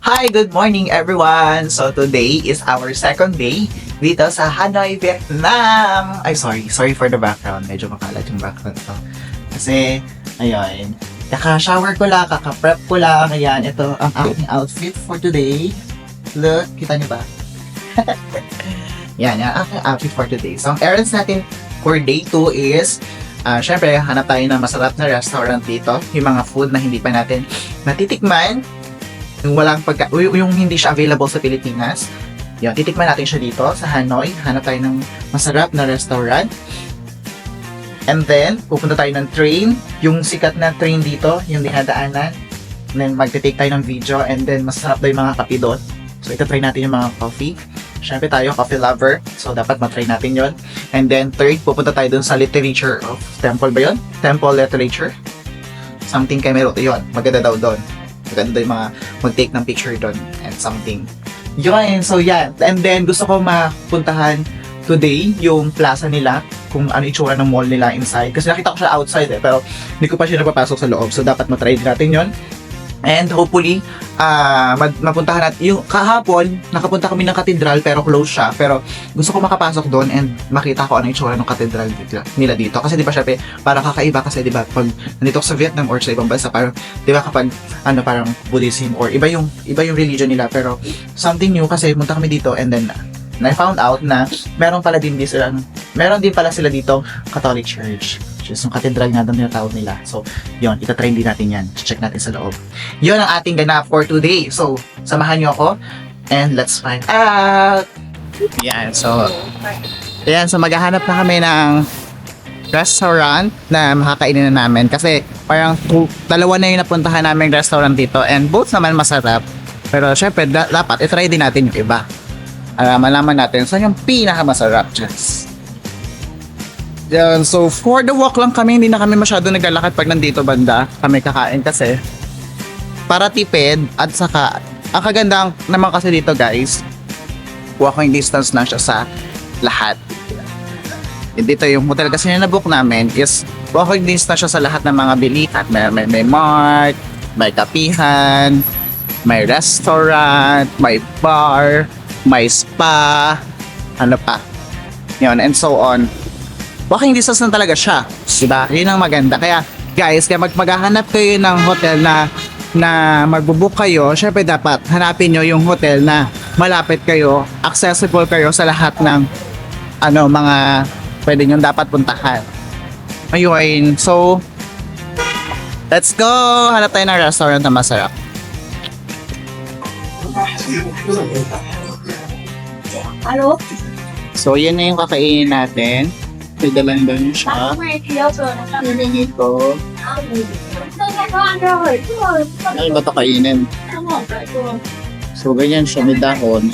Hi, good morning everyone! So today is our second day dito sa Hanoi, Vietnam! Ay, sorry for the background. Medyo makalat yung background to. Kasi, ayun, kaka-shower ko lang, kaka-prep ko lang. Ayan, ito ang aking outfit for today. Look, kita niyo ba? Yan ang aking outfit for today. So, ang errands natin for day 2 is, syempre, hanap tayo ng masarap na restaurant dito. Yung mga food na hindi pa natin natitikman. Yung hindi siya available sa Pilipinas. Yun, titikman natin siya dito sa Hanoi. Hanap tayo ng masarap na restaurant. And then, pupunta tayo ng train. Yung sikat na train dito, yung dinadaanan. And then, magte-take tayo ng video. And then, masarap daw yung mga kape doon. So, ito try natin yung mga coffee. Siyempre tayo, coffee lover. So, dapat matry natin yon. And then, third, pupunta tayo dun sa literature of temple ba yun? Temple literature. Something kay Meron yun. Maganda daw doon. Maganda yung mga mag-take ng picture doon and something. Yun, so yan. And then, gusto ko mapuntahan today yung plaza nila, kung ano itsura ng mall nila inside. Kasi nakita ko siya outside pero hindi ko pa siya napapasok sa loob. So, dapat matry natin yun. And hopefully, mapuntahan natin. Yung kahapon, nakapunta kami ng katedral pero close siya. Pero gusto ko makapasok doon and makita ko ano yung itsura ng katedral nila dito. Kasi di ba syempre, parang kakaiba kasi di ba pag nandito sa Vietnam or sa ibang bansa, parang di ba kapag parang Buddhism or iba yung religion nila. Pero something new kasi punta kami dito and then I found out na meron din pala sila dito Catholic Church. Which is yung katedral nga doon tinatawag nila. So, yun, itatry din natin yan. Check natin sa loob. Yun ang ating ganap for today. So, samahan nyo ako and let's find out! Yan, so maghahanap na kami ng restaurant na makakainin na namin. Kasi parang dalawa na yung napuntahan namin restaurant dito and both naman masarap. Pero syempre, dapat itry din natin yung iba. Malaman natin saan yung pinakamasarap. Just yan, so for the walk lang kami, hindi na kami masyado naglalakad pag nandito banda kami kakain kasi para tipid at saka ang kagandang naman kasi dito guys, walking distance lang siya sa lahat. Dito yung hotel kasi na nabook namin is walking distance siya sa lahat ng mga bilihan. May mart, may kapihan, may restaurant, may bar, may spa, ano pa, yun, and so on. Walking distance na talaga siya, diba? Yun ang maganda. Kaya guys, maghahanap kayo ng hotel na magbubook kayo, syempre dapat hanapin nyo yung hotel na malapit kayo, accessible kayo sa lahat ng mga pwede nyo dapat puntahan. Ayun, so let's go! Hanap tayo ng restaurant na masarap. Hello? So yan na yung kakainin natin. May dalan-dalan siya. Dito. Ano ba ito kainin? So ganyan siya, may dahon.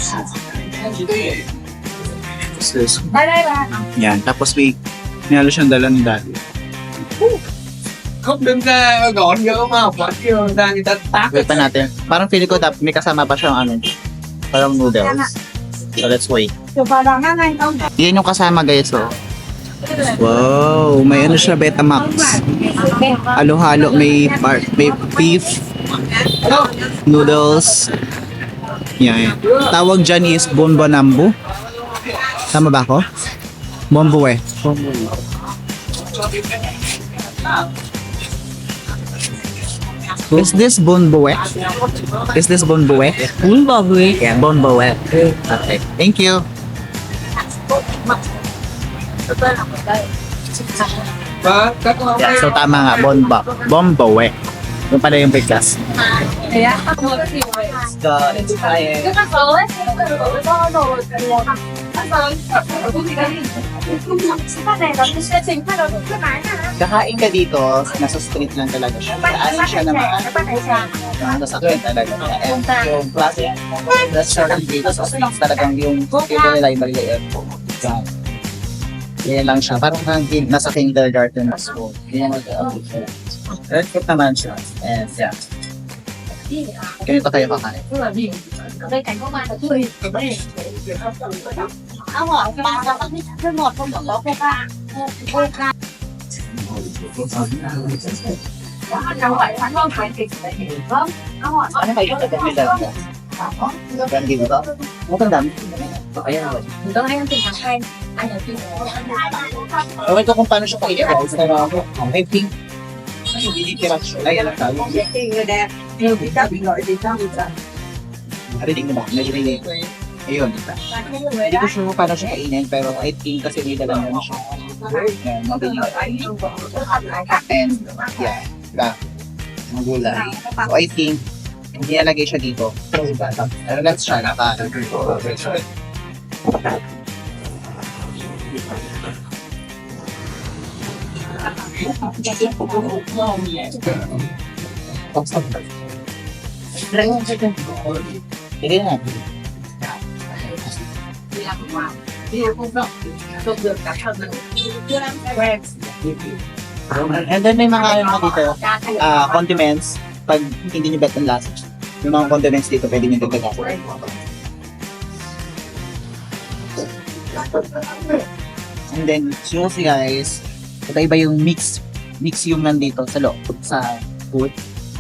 Yan, tapos may nalo siyang dalan-dalan. Không đứng ra gọn vô mà quả kêu ra người ta tát. Wait pa natin. Parang feeling ko may kasama pa siyang parang noodles. So let's wait. Yan yung kasama guys, oh. Wow, may siya Betamax. Halo-halo, may beef, noodles. Yan. Tawag dyan is bonbonambo. Tama ba ako? Bomboe. Is this bonboe? Is this bonboe? Bonboe. Yeah, bonboe. Okay. Thank you. Yeah, so tama nga, bomboe. Yung pala yung bigkas. It's fire. Kakain ka dito, nasa street lang talaga siya. Daanin siya naman. Nasakit talaga. And yung classic restaurant dito sa streets talagang yung table nila yung maliit. Yan lang siya. Parang nasa kindergarten na school. Yan mag-appreciate. Cute naman siya. And yeah. Ganito tayo kakain. Ano kayo? Yan dito to. Mukhang dami. Ayan. Ito ngayon tinakain. Ano, Okay ko kung paano siya pakikita. Pero ako, I think, ayan lang tayo. Narinig mo ba? Narinig mo. Ayun. Hindi ko sure kung paano siya kainin, pero I think kasi may dalang naman siya. Ayan, mabilis. And, yeah. Diba? Ang gulay. So, I think, hindi nalagay siya dito. Pero let's try na pa. Hindi na. And then may mga ano dito, condiments. Pag hindi nyo bet ang lasa, yung mga condiments dito, pwede nyo dagdagan. And then, seriously guys, iba yung mix yung nandito sa loob, sa food.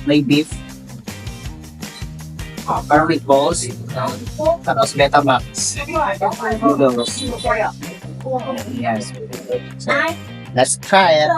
May beef, parang meatballs, tapos Betamax, noodles. Yes. So, let's try it.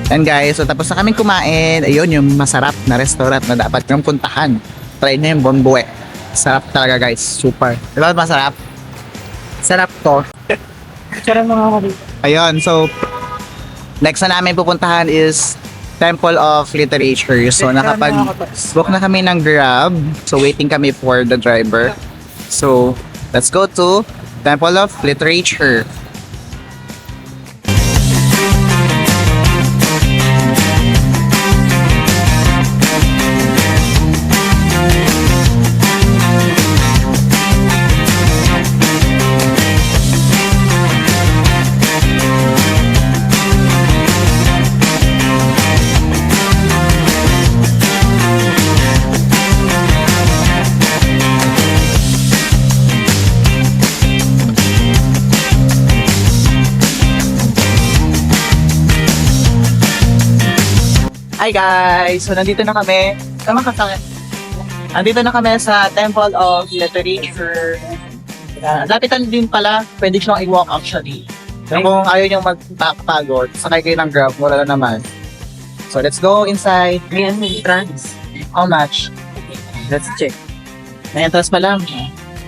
And guys, so tapos na kaming kumain. Ayun, yung masarap na restaurant na dapat yung puntahan. Try nyo yung Bonbue. Sarap talaga guys, super. Diba masarap? Sarap to. Sarap mga ako dito. Ayun, so next na namin pupuntahan is Temple of Literature. So nakapag-book na kami ng Grab. So waiting kami for the driver. So let's go to Temple of Literature. Hi guys! So nandito na kami. Tama ka sa Nandito na kami sa Temple of Literature. Lapitan din pala. Pwede siyang i-walk actually. So, kung ayaw niyong magpapagod, sakay kayo ng Grab, mura lang naman. So let's go inside. Ayan, may trans. How much? Let's check. May entrance pa lang.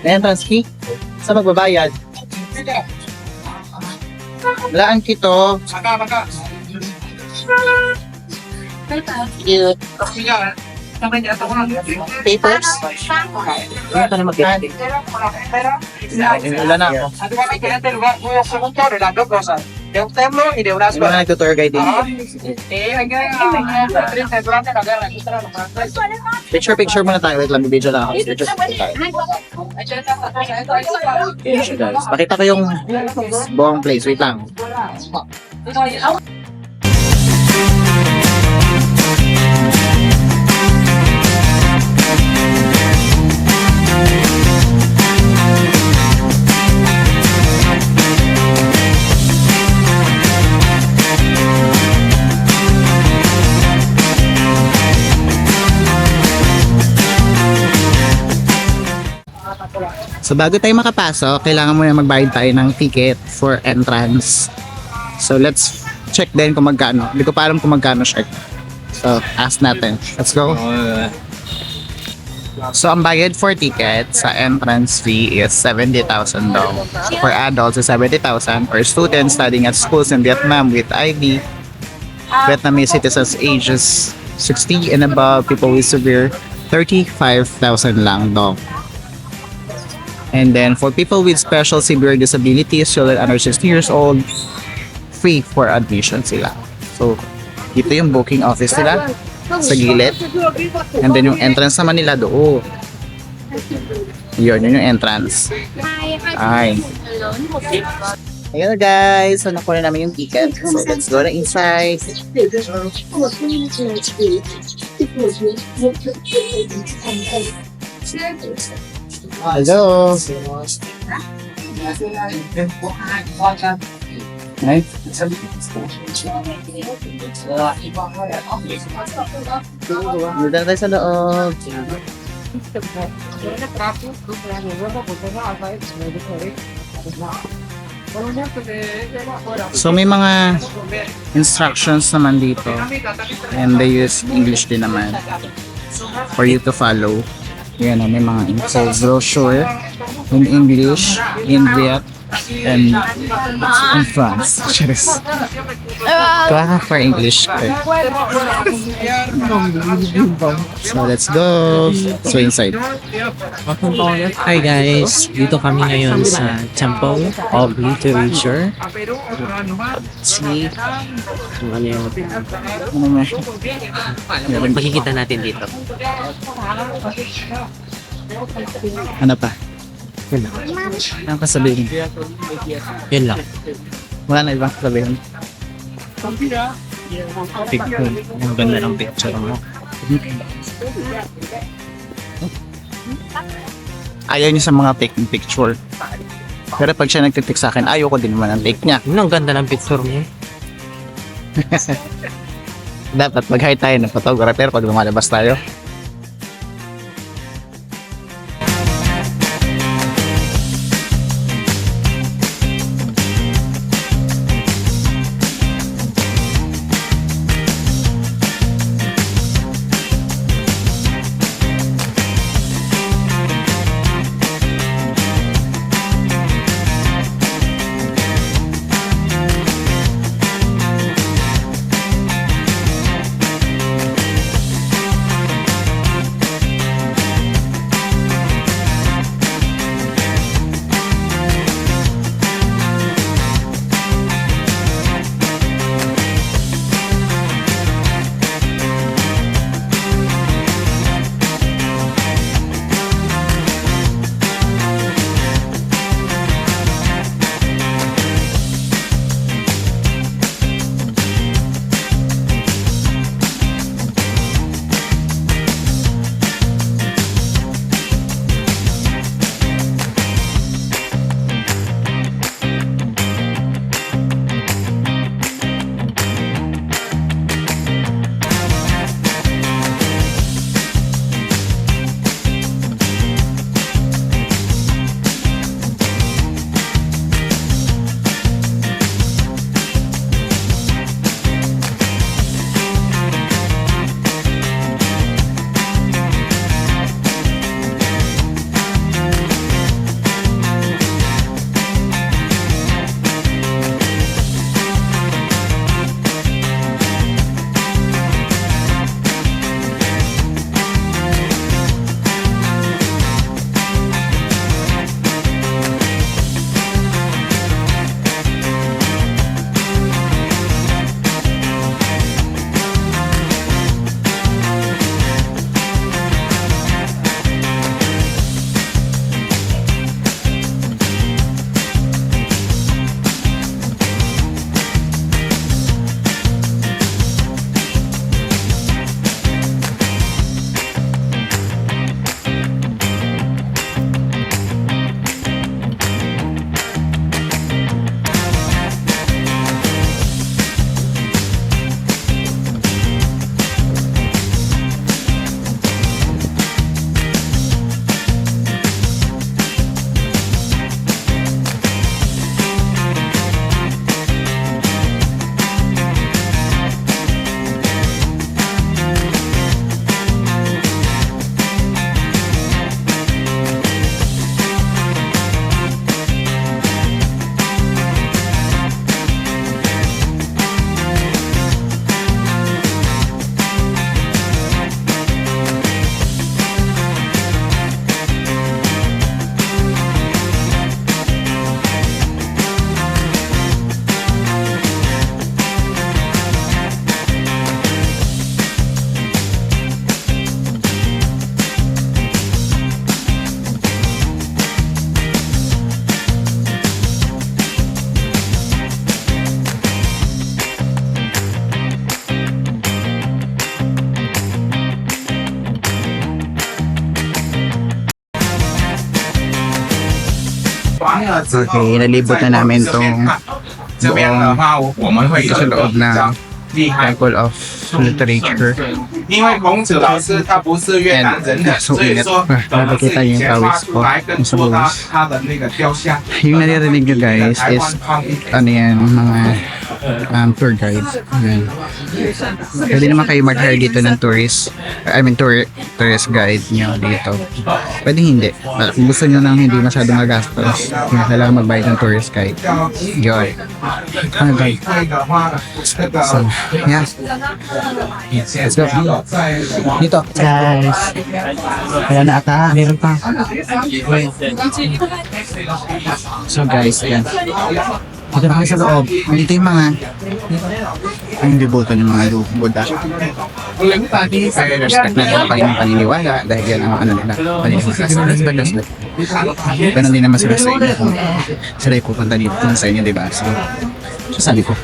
May entrance fee? Sa magbabayad? Wala ang kito. Cute. Papers? Ano pa na mag-get? Wala na ako. Di ba nagtutour guide din? Picture muna tayo. Wait lang, video lang ako. Picture tayo. Picture guys. Pakita ko yung buong place. Wait lang. So bago tayo makapasok, kailangan muna magbayad tayo ng ticket for entrance. So let's check din kung magkano. Hindi ko pa alam kung magkano siya. So ask natin. Let's go. So ang bayad for ticket sa entrance fee is 70,000 daw. For adults is 70,000. For students studying at schools in Vietnam with ID, Vietnamese citizens ages 60 and above, people with severe, 35,000 lang daw. And then for people with special severe disabilities, children under 60 years old, free for admission sila. So, dito yung booking office nila sa gilid. And then yung entrance naman nila doon. Yun yung entrance. Ay. Ayun guys, so nakuha na namin yung ticket. So let's go na inside. Hello. Ay. Dito tayo sa loob. So may mga instructions naman dito. And they use English din naman for you to follow. Yan, may mga info brochure in English, in Viet, and in France. Cheers. Kaya for English. Okay. So let's go. So inside. Hi guys, dito kami ngayon sa Temple of Literature. See, ano yung Ano na? makikita natin dito. Ano pa? Yun lang. Ano ka sabihin? Yun lang. Wala na ibang sabihin. Picture. Ang ganda ng picture mo. Ayaw niya sa mga take picture. Pero pag siya nagtitik sa akin, ayaw ko din naman ang take niya. Ang ganda ng picture mo. Dapat mag-hire tayo ng photographer pag lumalabas tayo. Okay, nalibot na namin tong 这边的话，我们会有 sa 一个 loob 比较 ng 厉害， Temple of Literature. 因为孔子老师他不是越南人的， And 所以说我们是以前发出来跟做他的那个雕像。 Yung naririnig nyo guys 台 is 湾方面 ano yan, mga tour guide. Ayan. Pwede naman kayo mag-hire dito ng tourist guide nyo dito. Pwede hindi. Kung gusto nyo nang hindi masyadong magastos, hindi kailangan magbayad ng tourist guide. Yun. Ano guys? 会的话，这个 So, yeah. 以前 Let's go. 在 Dito. Guys. Kaya na ata. Meron pa. So guys, ayan. Dito na kami sa loob. Dito yung mga ang devoto ng mga Buddha. Kaya respect na ito pa yung paniniwala dahil yan ang ano nila. Paniniwala. Respect. Ganun din naman sila sa inyo. Sila yung pupunta dito sa inyo, diba? So sabi ko,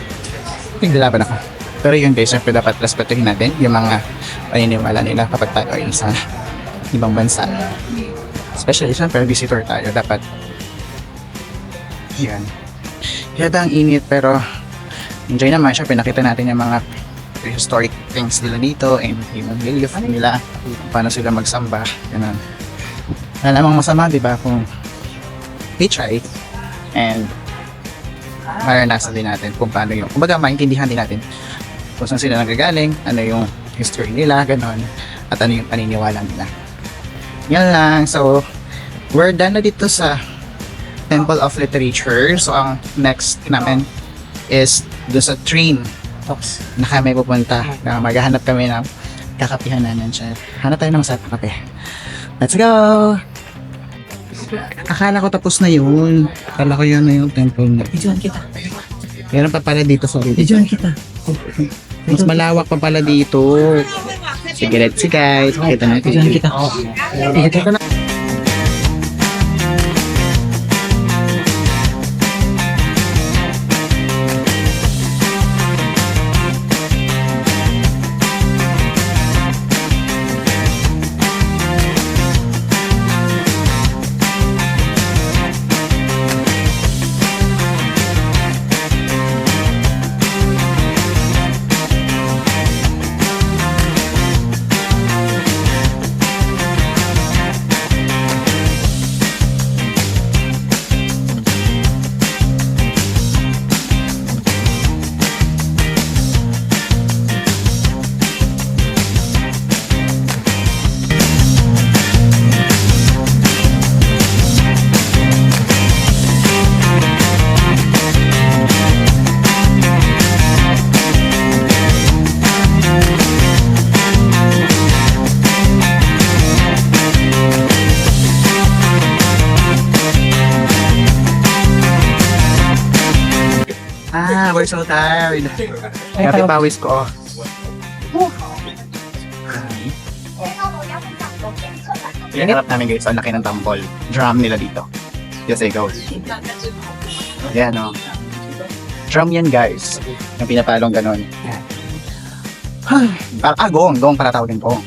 tingdalaban ako. Pero yun guys, syempre dapat respetuhin natin yung mga paniniwala nila kapag tayo ay sa ibang bansa. Especially syempre visitor tayo, dapat yan. Kaya ang init pero enjoy naman, syempre nakita natin yung mga historic things nila dito and yung belief nila, paano sila magsamba, ganun. Wala namang masama, di ba, kung we try and maranasan din natin kung paano yung, kumbaga maintindihan din natin kung saan sila nagagaling, ano yung history nila, ganun, at ano yung paniniwala nila. Yan lang. So, we're done na dito sa Temple of Literature. So, ang next namin is doon sa train na kami pupunta. Maghahanap kami ng kakapihan namin siya. Hanap tayo ng masarap na kape. Let's go! Akala ko tapos na yun. Akala ko yun na yung temple na. Videoan kita. Meron pa pala dito, sorry. Videoan kita. Mas malawak pa pala dito. Sige, let's see guys. Makita natin. Videoan kita. Ito ka na. We're so tired. Happy pawis ko. Yung harap namin guys, ang laki ng tambol. Drum nila dito. Just say go. Ayan o. Drum yan guys. Yung pinapalong ganon. Gong para tawagin ko.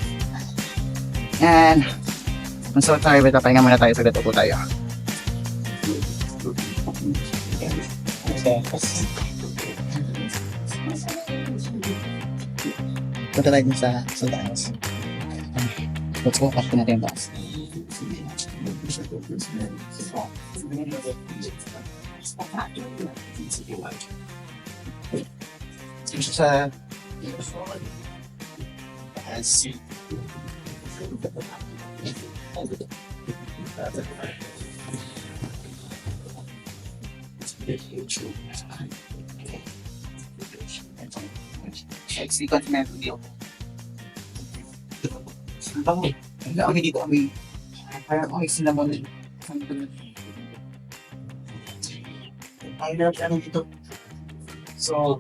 And I'm so tired, but pahinga muna tayo, saglit upo tayo. Punta tayo sa taas. Let's go, kapit natin yung taas. Dito sa taas. Secret memory. Ang kami dito kami. Parang kami cinnamon. Ay, meron dito. So,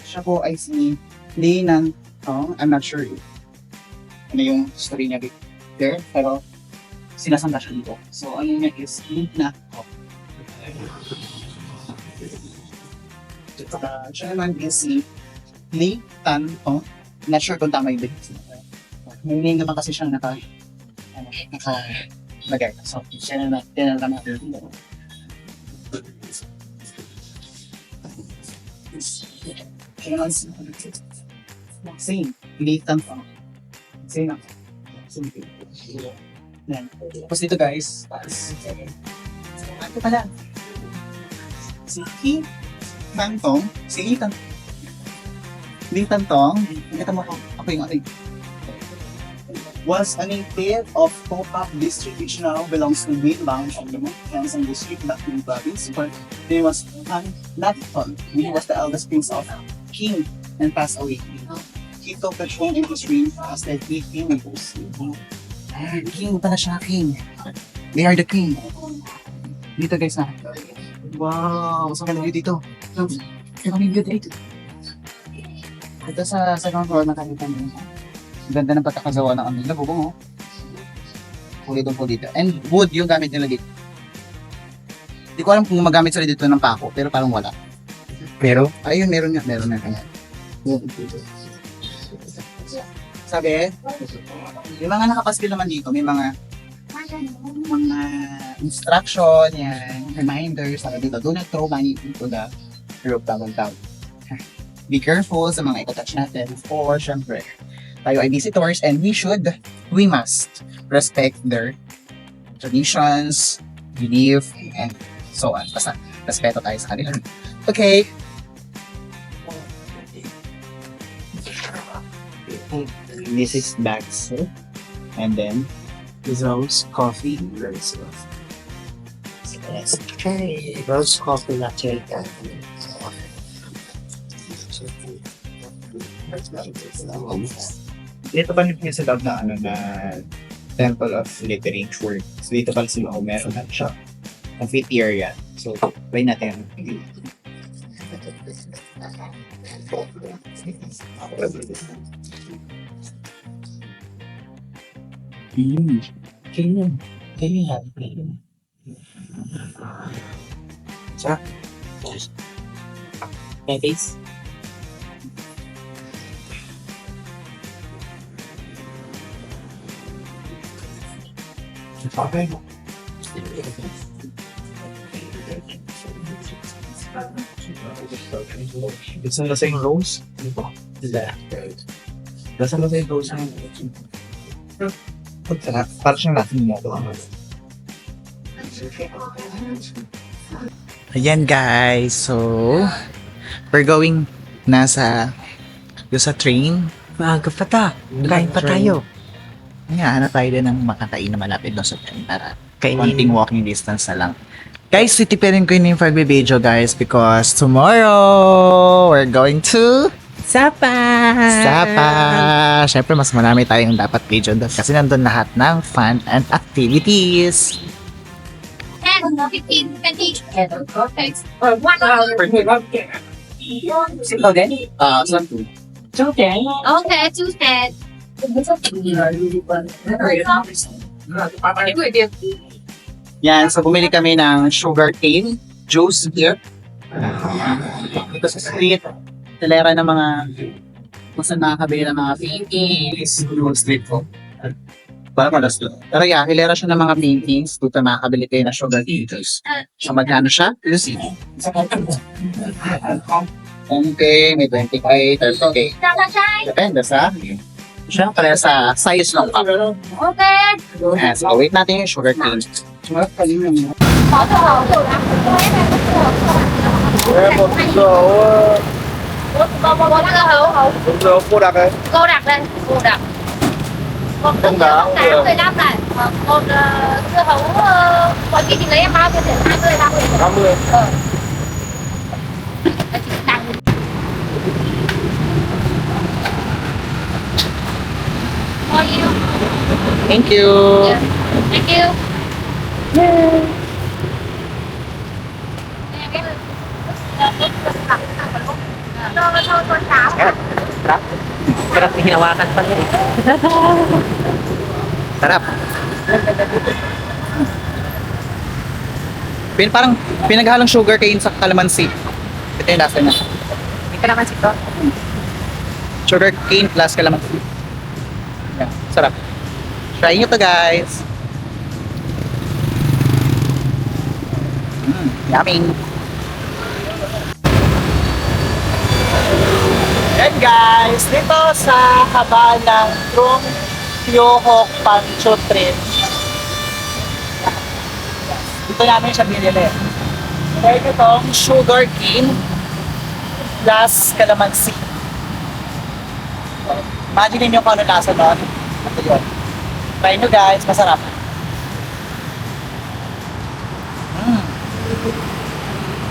siya po ay si Lee Nan Tong. I'm not sure ano yung story niya there, pero sinasamba siya dito. So, ano niya is Lee Na Tong. Siya naman is si Lee Tan Tong. Not sure kung tama yung big. May name naman kasi siyang Lagay. So, siya na natin. Same. Litan pa. Same. Yan. Tapos dito guys. Ano pala? Si Tantong. Si Tantong. Kita mo ako yung ating. Was a native of Popac district which now belongs to Binbang of the Quezon district, Bacong province. But he was Nathan. He was the eldest prince of King and passed away. He took the throne in his reign as the 18 years. King pala siya, king. They are the king. Dito guys na. Wow, mas maganda view dito. Kami view dito. Ito sa second floor na kami kami. Ganda ng pagkakagawa ng amin. Nabubong oh. Kulitong po dito. And wood yung gamit nila dito. Hindi ko alam kung magamit sila dito ng pako, pero parang wala. Pero, Ayun, meron nga. Sabi, yung mga nakapaskil naman dito, may mga instruction, yan, reminders, sabi dito, do not throw money into the roof, tawag. Be careful sa mga ito-touch natin, or syempre, tayo ay visitors and we must respect their traditions, belief, and so on. Basta, respeto tayo sa kanila. Okay. This is bags. And then, rose coffee. Okay, rose coffee latte. dito pa rin sa loob na na Temple of Literature. So dito pa sa loob meron na siya. Amphitheater. So, try natin. Kailan. Sa? May face? Okay. It's in the same rose? Yeah. Basta mo sa ito sa para siyang natin mo. Ayan guys, so we're going sa train. Maaga pa ta. Kain pa tayo. Nga, tayo din ng makatain na malapit doon sa train para Kainin. konting walking distance na lang. Guys, titipirin ko yun yung pagbe-video guys because tomorrow we're going to Sapa! Siyempre, mas marami tayong dapat video doon kasi nandun lahat ng fun and activities. 10, 15, 20, perfect. Or 1 hour. Sino din? Saan to? Okay. Okay, 210. Yan, so bumili kami ng sugar cane juice here. Ito sa street, tilera ng mga kung saan makakabili ng mga paintings, yung street food. Parang malas doon. Pero yeah, hilera siya ng mga paintings, dito makakabili kayo ng sugar cane juice. So magkano siya? You see. Okay, may 20k, 30k. Depende sa siyempre sa size ng cup. Okay. Yes, so wait natin yung sugar cane. Cô đặt đây. Cô đặt lên, cô đặt. Một tấm Đã. 15 này. Một dưa hấu còn kia thì lấy em bao nhiêu tiền? 20 30. 50. Đặt. Bao nhiêu? Thank you. Yeah. Thank you. Sarap hinawakan pa rin. Sarap. Parang pinaghalong sugar cane sa calamansi. Ito yung lasa niya. Hindi ka naman sito. Sugar cane plus calamansi. Yeah, sarap. Try nyo to guys. Yummy! Yan guys, dito sa haba ng Trung Pyohok Pancho Trail. Dito namin siya binili. Kaya itong sugar cane plus calamansi. Imagine niyo kung ano lasa nun. Ito yun. Try nyo guys, masarap.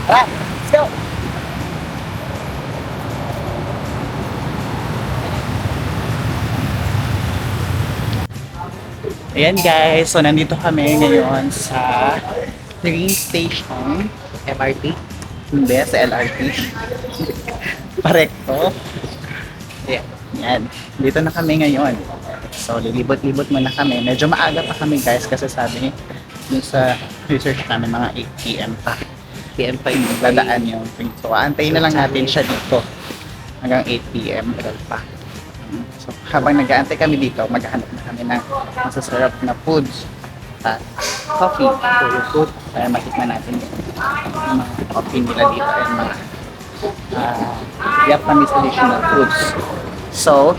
Tara, let's go! Ayan guys, so nandito kami ngayon sa train station. MRT. Hindi, sa LRT. Parekto. Yeah. Yan. Dito na kami ngayon. So, lilibot-libot muna kami. Medyo maaga pa kami guys kasi sabi dun sa research namin mga 8 PM pa. PM pa yung Dadaan yung train. So, antayin na lang natin siya dito. Hanggang 8 PM. Tagal pa. So, habang nag-aantay kami dito, maghahanap na kami ng masasarap na foods at coffee. Food. Para matikman natin yung mga coffee nila dito and mga Vietnamese traditional foods. So,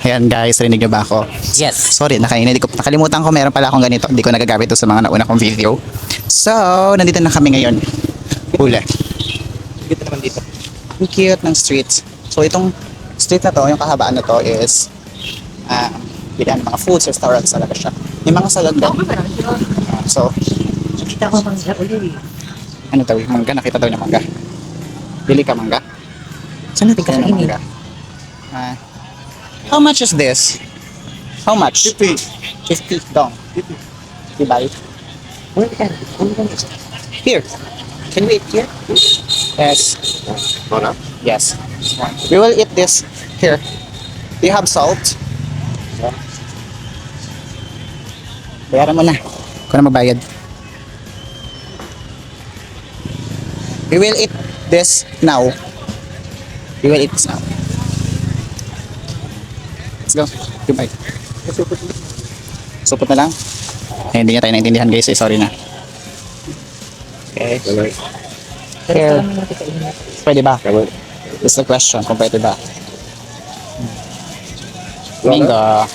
ayan guys, rinig niyo ba ako? Yes. Sorry, nakalimutan ko, meron pala akong ganito. Hindi ko nagagamit ito sa mga nauna kong video. So, nandito na kami ngayon. Hula. Dito naman dito. Ang cute ng streets. So, itong street na to, yung kahabaan na to is bilihan ng mga foods, restaurants talaga siya. May mga salad din. So, Nakita ko mangga ulit. ano daw, mangga? Nakita daw niya mangga. Bili ka mangga? Saan natin Kaya kakainin? mangga. How much is this? How much? 50. 50 dong. 50 buy. Where can? Here. Can we eat here? Yes. Yes. We will eat this here. Do you have salt? Bayaran mo na. Kung na magbayad. We will eat this now. We will eat this now. Let's go. Goodbye. Supot na lang. Eh, hindi niya tayo naintindihan guys. Sorry na. Okay. Here. Pwede ba? This is the question. Kung pwede ba? Bingo.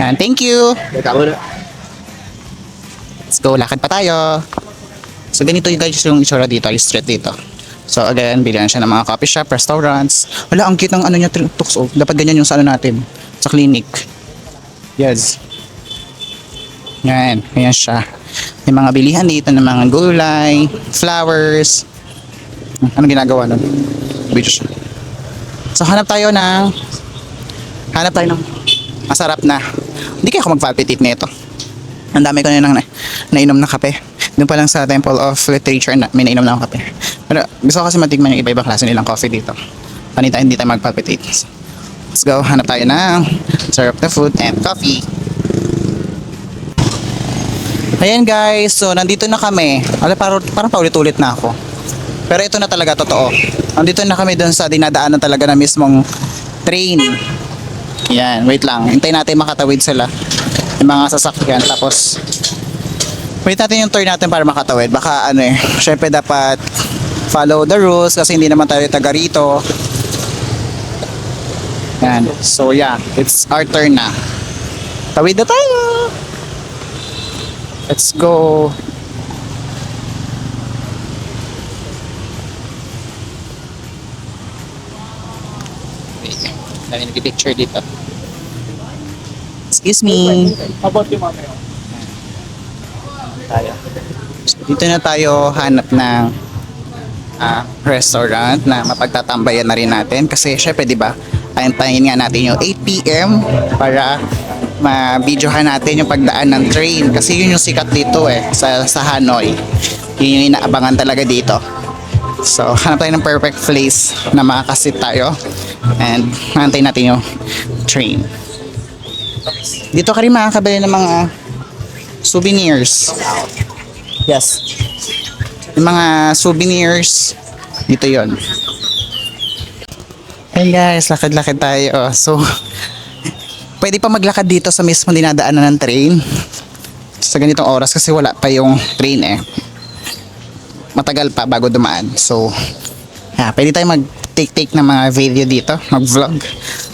And thank you. Let's go. Lakad pa tayo. So, ganito yung guys yung itsura dito. Yung street dito. So, again, bilihan siya ng mga coffee shop, restaurants. Wala, ang cute ng ano niya, tukso. Dapat ganyan yung sa ano natin. Sa clinic. Yes. Yan. Ayan siya. May mga bilihan dito ng mga gulay, flowers. Anong ginagawa nun? Video siya. So, hanap tayo ng masarap na. Hindi kaya ako mag-palpitate nito. Ang dami ko na nainom na kape. Doon pa lang sa Temple of Literature na may nainom na akong kape. Pero gusto ko kasi matikman yung iba-ibang klase nilang coffee dito. Hindi tayo mag-palpitate. Let's go. Hanap tayo ng sarap na food and coffee. Ayan guys. So, nandito na kami. Parang paulit-ulit na ako. Pero ito na talaga totoo. Nandito na kami doon sa dinadaanan talaga na mismong train. Yan, wait lang. Hintayin natin makatawid sila. Yung mga sasakyan. Tapos, wait natin yung turn natin para makatawid. Baka syempre dapat follow the rules kasi hindi naman tayo taga rito. Yan. So, yeah. It's our turn na. Tawid na tayo! Let's go! Dami nag-picture dito. Excuse me. About yung mamaya. Tayo. So, dito na tayo hanap ng restaurant na mapagtatambayan na rin natin kasi syempre di ba antayin nga natin yung 8 PM para ma-videohan natin yung pagdaan ng train kasi yun yung sikat dito sa Hanoi. Yun yung inaabangan talaga dito. So, hanap tayo ng perfect place na makakasit tayo and hantayin natin yung train. Dito ka rin makakabili ng mga souvenirs. Yes. Yung mga souvenirs, dito yon. Hey guys, lakad-lakad tayo. So, pwede pa maglakad dito sa mismo dinadaanan ng train. Sa ganitong oras kasi wala pa yung train eh. Matagal pa bago dumaan. So, pwede tayo mag-take ng mga video dito. Mag-vlog.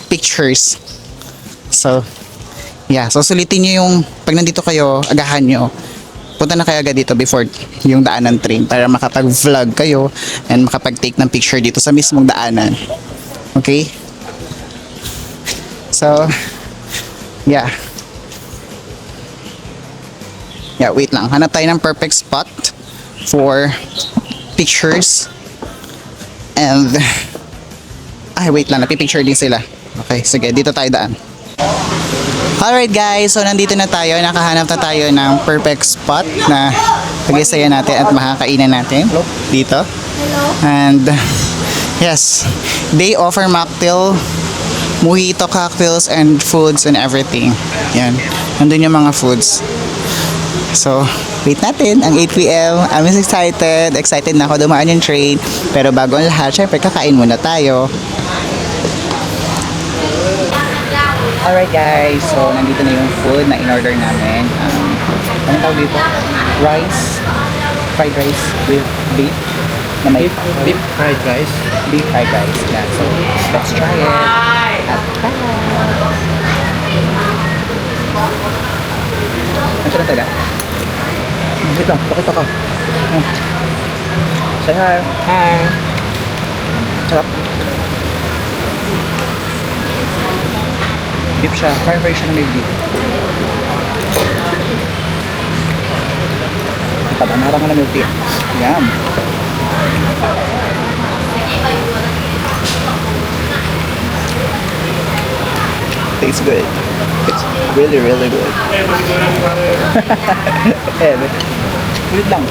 Pictures. So, so sulitin nyo yung, pag nandito kayo, agahan nyo. Punta na kayo agad dito before yung daanan train para makapag-vlog kayo and makapag-take ng picture dito sa mismong daanan. Okay? So, yeah, wait lang. Hanap tayo ng perfect spot for pictures. And, wait lang. Napipicture din sila. Okay, sige. Dito tayo daan. Alright guys, so nandito na tayo, nakahanap na tayo ng perfect spot na pag-isaya natin at makakainan natin dito. And yes, they offer mocktail, mojito cocktails and foods and everything. Yan, nandun yung mga foods. So, wait natin, ang 8 p.m. I'm excited na ako dumaan yung train. Pero bago ang lahat, syempre kakain muna tayo. Alright guys, so nandito na yung food na in-order namin. Anong tawag dito? Fried rice with beef. Na may Beef fried rice. beef fried rice. Yeah, so let's try it. Ano siya na taga? Wait lang, pakita ko. Say hi. Hi. Sarap. Beef siya. Fried rice siya na may beef. Pabanarang ka na milk tea. Yum. Tastes good. It's really, really good. Wait lang.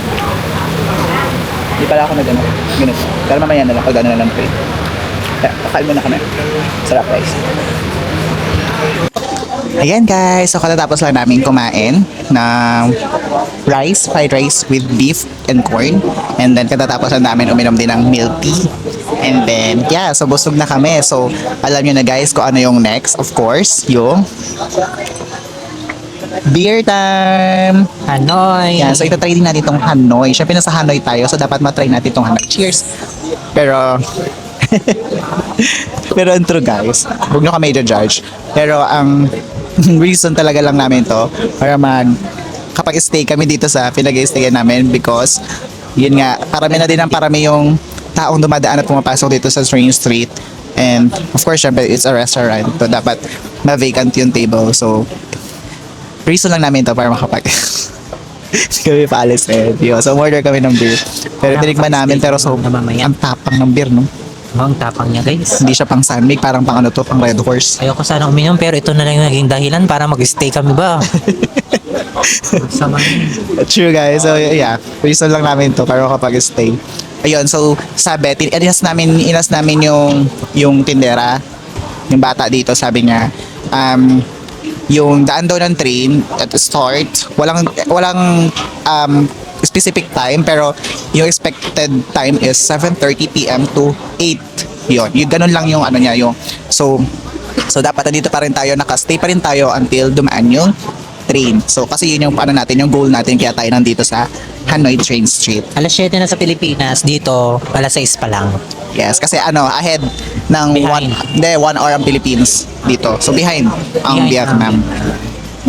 Hindi pala ako nag-ano. Ganun. Pero mamaya na lang. Pag-ano na lang plate. Kaya, kakain muna kami. Sarap guys. Ayan guys, so katatapos lang namin kumain ng fried rice with beef and corn. And then katatapos lang namin uminom din ng milk tea. And then, so busog na kami. So, alam nyo na guys kung ano yung next. Of course, yung beer time! Hanoi. So itatry din natin itong Hanoi. Siyempre nasa Hanoi tayo, so dapat matry natin itong Hanoi. Cheers! Pero, pero ang true guys, huwag nyo kami i-judge. Pero ang reason talaga lang namin to para kapag stay kami dito sa pinag-stayan namin because yun nga, parami na din ang parami yung taong dumadaan at pumapasok dito sa Train Street. And of course, syempre, it's a restaurant. So dapat na-vacant yung table. So, reason lang namin to para makapag kami paalis eh. So, order kami ng beer. Pero tinikman namin, pero so, ang tapang ng beer, no? Ang tapang niya guys. Hindi siya pang Sunmig, parang pang ano to, pang Red Horse. Ayoko sana uminom pero ito na lang yung naging dahilan para mag-stay kami ba? Sama. True guys, so yeah, reason lang namin to para makapag-stay. Ayun, so sabi, inas namin yung tindera, yung bata dito, sabi niya, yung daan daw ng train at the start, walang specific time, pero yung expected time is 7:30 p.m. to 8. Yun, ganun lang yung ano niya, yung so dapat dito pa rin tayo, nakastay pa rin tayo until dumaan yung train. So kasi yun yung yung goal natin, kaya tayo nandito sa Hanoi Train Street. Alas 7 na sa Pilipinas, dito alas 6 pa lang. Yes, kasi ahead ng Behind. 1 hour ang Philippines dito. So behind ang Vietnam.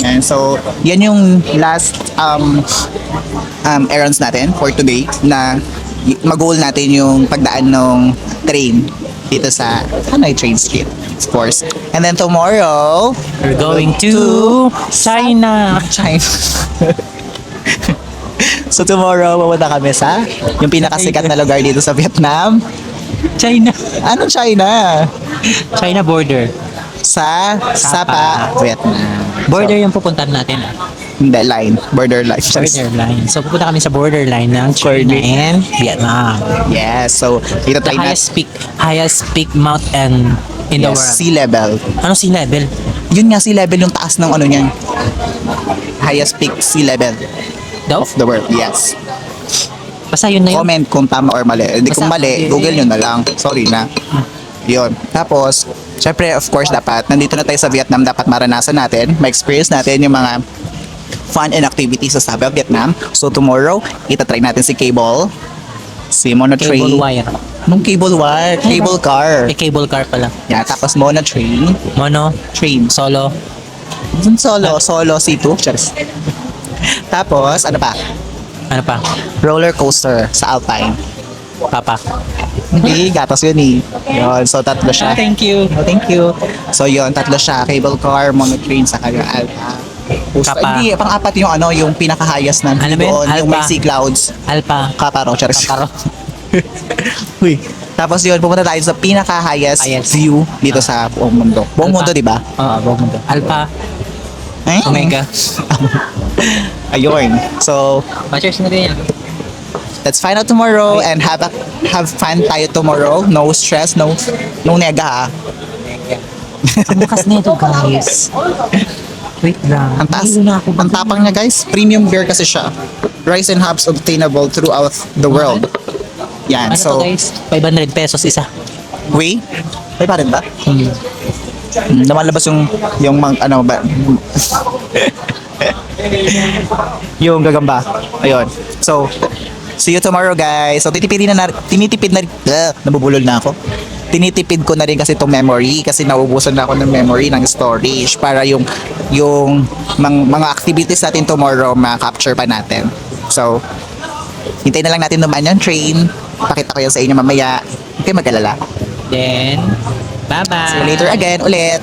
And so, yan yung last errands natin for today na mag-goal natin yung pagdaan ng train dito sa Hanoi Train Street, of course. And then tomorrow, We're going to China. So tomorrow, pupunta kami sa yung pinakasikat na lugar dito sa Vietnam. China. Anong China? China border. Sa Sapa, Vietnam. Border yung pupuntahan natin. Hindi, border line. Borderline. So pupunta kami sa borderline ng China Border. and Vietnam. Yes, so dito The tayo na highest peak mountain in the world. sea level. Ano sea level? Yun nga, sea level yung taas ng ano niyan. Highest peak sea level Daw? of the world. Yes. Basta yun na yun. Comment kung tama or mali. Hindi kung Basta- mali, Google nyo na lang. Sorry na. Yun. Tapos, syempre, of course, dapat, nandito na tayo sa Vietnam, dapat maranasan natin, ma-experience natin yung mga fun and activities sa Vietnam. So, tomorrow, itatry natin si Cable, si Mono Train. Cable wire. Nung cable wire, cable car. Cable car pala. Yeah, tapos Mono Train, Mono, train. solo, Solo C2. Cheers. Tapos, ano pa? ano pa? Roller coaster sa Alpine. Papa. Hindi, gatas yun eh. Yun, so tatlo siya. Thank you. Oh, thank you. So yun, tatlo siya. Cable car, mono train, saka yung Alpha. Kapa. Hindi, pang-apat yung ano, yung pinakahayas na Ano ba yun? doon, yung may Alpha. sea clouds. Alpa. Kaparo, charis. Karo. Uy. Tapos yun, pumunta tayo sa pinaka-highest Highest. view dito sa buong mundo. Buong Alpha. mundo, di ba? Oo, buong mundo. Alpha. Eh? Omega. Ayun. So, Pa-cheers na din yan. let's find out tomorrow and have fun tayo tomorrow. No stress, no nega. Ang lakas nito, guys. Wait lang. Ang taas, Hindi na ako. ang tapang niya guys. Premium beer kasi siya. Rice and hops obtainable throughout the world. Yan, Ano so, to, guys? 500 pesos isa. wait. Ay, pa rin ba? Namalabas yung ano ba? Yung gagamba. Ayun. So, see you tomorrow guys. So, tinitipid na nabubulol na ako. Tinitipid ko na rin kasi itong memory kasi naubusan na ako ng memory ng storage para yung mga activities natin tomorrow ma-capture pa natin. So, hintayin na lang natin naman yung train. Pakita ko yan sa inyo mamaya. Huwag kayo mag-alala. Then, bye-bye. See you later again ulit.